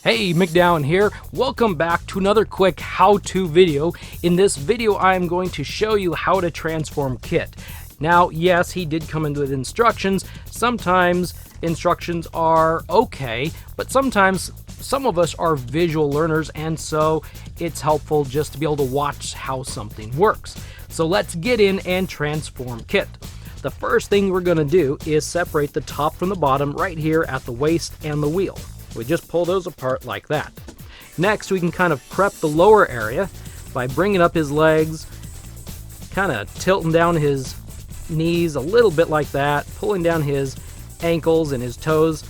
Hey, MacDowin here. Welcome back to another quick how-to video. In this video, I'm going to show you how to transform Kit. Now, yes, he did come in with instructions. Sometimes instructions are okay, but sometimes some of us are visual learners, and so it's helpful just to be able to watch how something works. So let's get in and transform Kit. The first thing we're going to do is separate the top from the bottom right here at the waist and the wheel. We just pull those apart like that. Next, we can kind of prep the lower area by bringing up his legs, kind of tilting down his knees a little bit like that, pulling down his ankles and his toes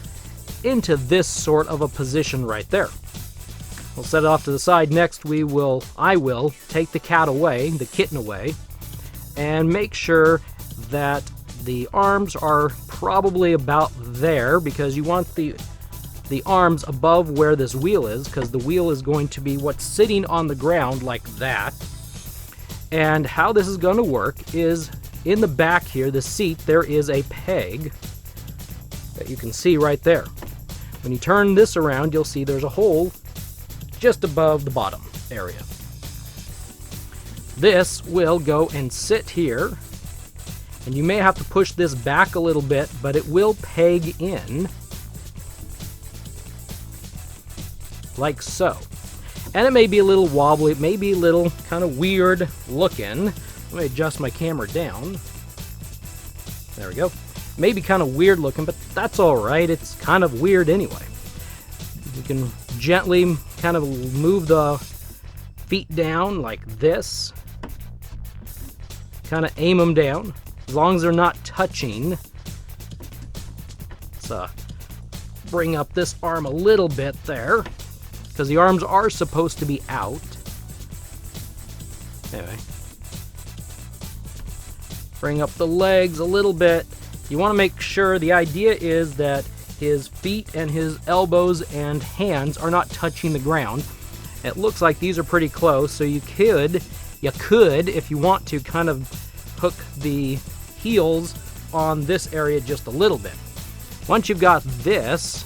into this sort of a position right there. We'll set it off to the side. Next, I will take the cat away, the kitten away, and make sure that the arms are probably about there, because you want the arms above where this wheel is, because the wheel is going to be what's sitting on the ground like that. And how this is going to work is in the back here, the seat, there is a peg that you can see right there. When you turn this around, you'll see there's a hole just above the bottom area. This will go and sit here, and you may have to push this back a little bit, but it will peg in like so. And it may be a little wobbly, it may be a little kind of weird looking. Let me adjust my camera down. There we go. Maybe kind of weird looking, but that's alright. It's kind of weird anyway. You can gently kind of move the feet down like this. Kind of aim them down, as long as they're not touching. Let's bring up this arm a little bit there, because the arms are supposed to be out. Anyway. Bring up the legs a little bit. You want to make sure, the idea is that his feet and his elbows and hands are not touching the ground. It looks like these are pretty close, so you could, if you want to, kind of hook the heels on this area just a little bit. Once you've got this,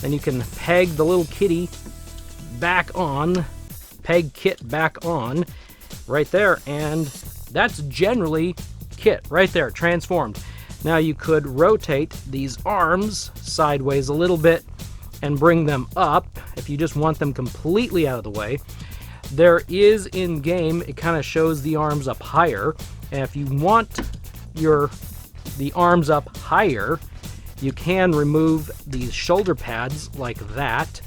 then you can peg the little kitty back on, peg Kit back on right there, and that's generally Kit right there, transformed. Now you could rotate these arms sideways a little bit and bring them up if you just want them completely out of the way. There is in game, it kind of shows the arms up higher, and if you want the arms up higher, you can remove these shoulder pads like that.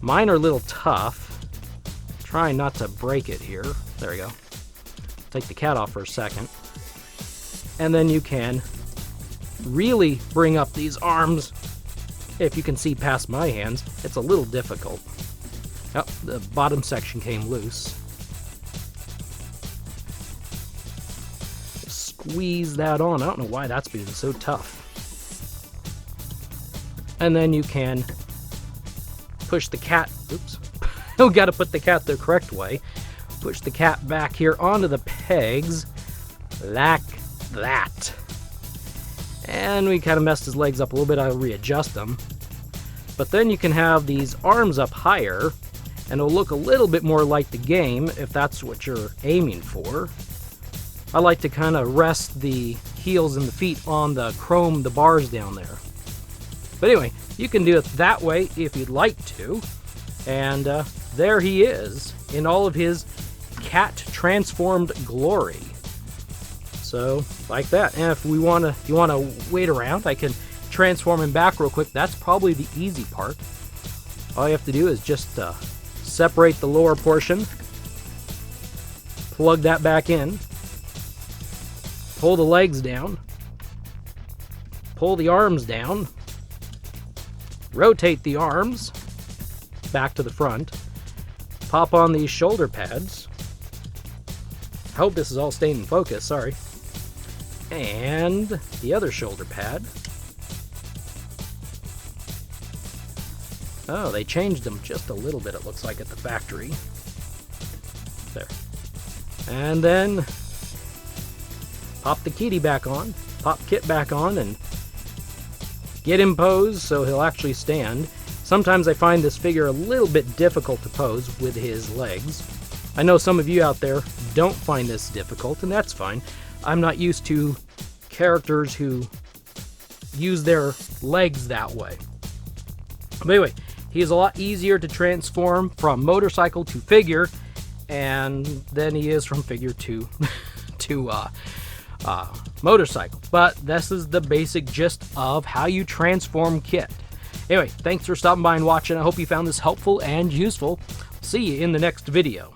Mine are a little tough. Trying not to break it here. There we go. Take the cat off for a second. And then you can really bring up these arms. If you can see past my hands, it's a little difficult. Oh, the bottom section came loose. Squeeze that on. I don't know why that's being so tough. And then you can push the cat, oops, we got to put the cat the correct way. Push the cat back here onto the pegs, like that. And we kind of messed his legs up a little bit, I'll readjust them. But then you can have these arms up higher, and it'll look a little bit more like the game, if that's what you're aiming for. I like to kind of rest the heels and the feet on the bars down there. But anyway, you can do it that way if you'd like to. And there he is in all of his cat transformed glory. So like that. And if you want to wait around, I can transform him back real quick. That's probably the easy part. All you have to do is just separate the lower portion, plug that back in, pull the legs down, pull the arms down, rotate the arms back to the front, pop on these shoulder pads. I hope this is all staying in focus, sorry. And the other shoulder pad. Oh, they changed them just a little bit, it looks like, at the factory. There. And then pop the kitty back on, pop Kit back on, and get him posed so he'll actually stand. Sometimes I find this figure a little bit difficult to pose with his legs. I know some of you out there don't find this difficult, and that's fine. I'm not used to characters who use their legs that way. But anyway, he is a lot easier to transform from motorcycle to figure, and than he is from figure to motorcycle. But this is the basic gist of how you transform Kit. Anyway, thanks for stopping by and watching. I hope you found this helpful and useful. See you in the next video.